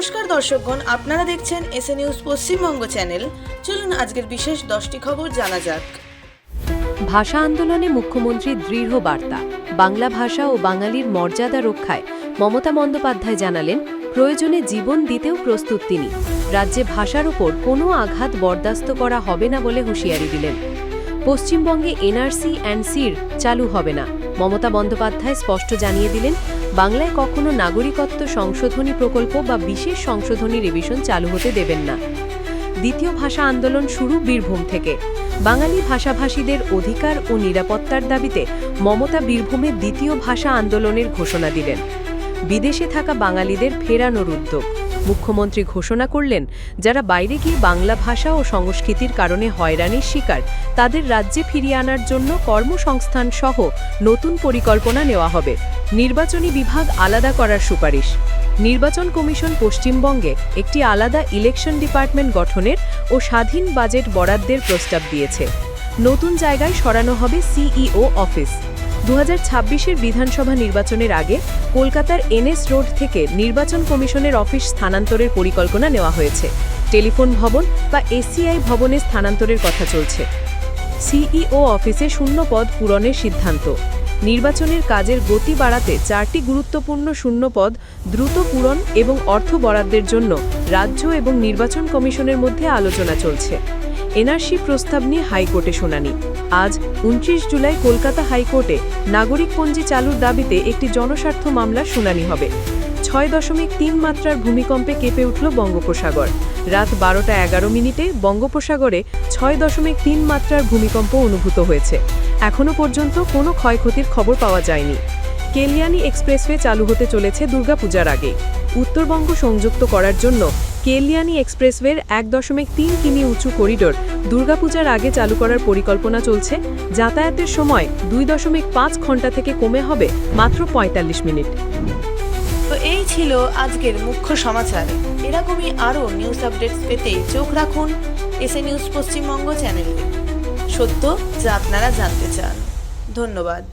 নমস্কার দর্শকগণ, আপনারা দেখছেন এসএ নিউজ পশ্চিমবঙ্গ চ্যানেল। চলুন আজকের বিশেষ 10টি খবর জানা যাক। ভাষা আন্দোলনে মুখ্যমন্ত্রীর দৃঢ় বার্তা। বাংলা ভাষা ও বাঙালির মর্যাদা রক্ষায় মমতা বন্দ্যোপাধ্যায় জানালেন, প্রয়োজনে জীবন দিতেও প্রস্তুত তিনি। রাজ্যে ভাষার ওপর কোনো আঘাত বরদাস্ত করা হবে না বলে হুঁশিয়ারি দিলেন। পশ্চিমবঙ্গে এনআরসি অ্যান্ড সির চালু হবে না, মমতা বন্দ্যোপাধ্যায় স্পষ্ট জানিয়ে দিলেন, বাংলায় কখনো নাগরিকত্ব সংশোধনী প্রকল্প বা বিশেষ সংশোধনী রিভিশন চালু হতে দেবেন না। দ্বিতীয় ভাষা আন্দোলন শুরু বীরভূম থেকে। বাঙালি ভাষাভাষীদের অধিকার ও নিরাপত্তার দাবিতে মমতা বীরভূমে দ্বিতীয় ভাষা আন্দোলনের ঘোষণা দিলেন। বিদেশে থাকা বাঙালিদের ফেরানোর উদ্যোগ। মুখ্যমন্ত্রী ঘোষণা করলেন, যারা বাইরে গিয়ে বাংলা ভাষা ও সংস্কৃতির কারণে হয়রানির শিকার, তাদের রাজ্যে ফিরিয়ে আনার জন্য কর্মসংস্থান সহ নতুন পরিকল্পনা নেওয়া হবে। নির্বাচনী বিভাগ আলাদা করার সুপারিশ। নির্বাচন কমিশন পশ্চিমবঙ্গে একটি আলাদা ইলেকশন ডিপার্টমেন্ট গঠনের ও স্বাধীন বাজেট বরাদ্দের প্রস্তাব দিয়েছে। নতুন জায়গায় সরানো হবে সিইও অফিস। 2026-এর বিধানসভা নির্বাচনের আগে কলকাতার এনএস রোড থেকে নির্বাচন কমিশনের অফিস স্থানান্তরের পরিকল্পনা নেওয়া হয়েছে। টেলিফোন ভবন বা এসিআই ভবনে স্থানান্তরের কথা চলছে। সিইও অফিসে শূন্য পদ পূরণের সিদ্ধান্ত। নির্বাচনের কাজের গতি বাড়াতে 4টি গুরুত্বপূর্ণ শূন্য পদ দ্রুত পূরণ এবং অর্থ বরাদ্দের জন্য রাজ্য এবং নির্বাচন কমিশনের মধ্যে আলোচনা চলছে। এনআরসি প্রস্তাব নিয়ে হাইকোর্টে শুনানি। আজ 29 জুলাই কলকাতা হাইকোর্টে নাগরিকপঞ্জি চালুর দাবিতে একটি জনস্বার্থ মামলার শুনানি হবে। 6.3 মাত্রার ভূমিকম্পে কেঁপে উঠল বঙ্গোপসাগর। রাত 12:11 বঙ্গোপসাগরে 6.3 মাত্রার ভূমিকম্প অনুভূত হয়েছে। এখনও পর্যন্ত কোনো ক্ষয়ক্ষতির খবর পাওয়া যায়নি। কেলিয়ানি এক্সপ্রেসওয়ে চালু হতে চলেছে দুর্গাপূজার আগে। উত্তরবঙ্গ সংযুক্ত করার জন্য কেলিয়ানি এক্সপ্রেসওয়ের 1.3 কিমি উঁচু করিডোর দুর্গাপূজার আগে চালু করার পরিকল্পনা চলছে। যাতায়াতের সময় 2.5 ঘন্টা থেকে কমে হবে মাত্র 45 মিনিট। তো এই ছিল আজকের মুখ্য সমাচার। এরকমই আরও নিউজ আপডেটস পেতে চোখ রাখুন এসএ নিউজ পশ্চিমবঙ্গ চ্যানেলে। সত্য যা আপনারা জানতে চান। ধন্যবাদ।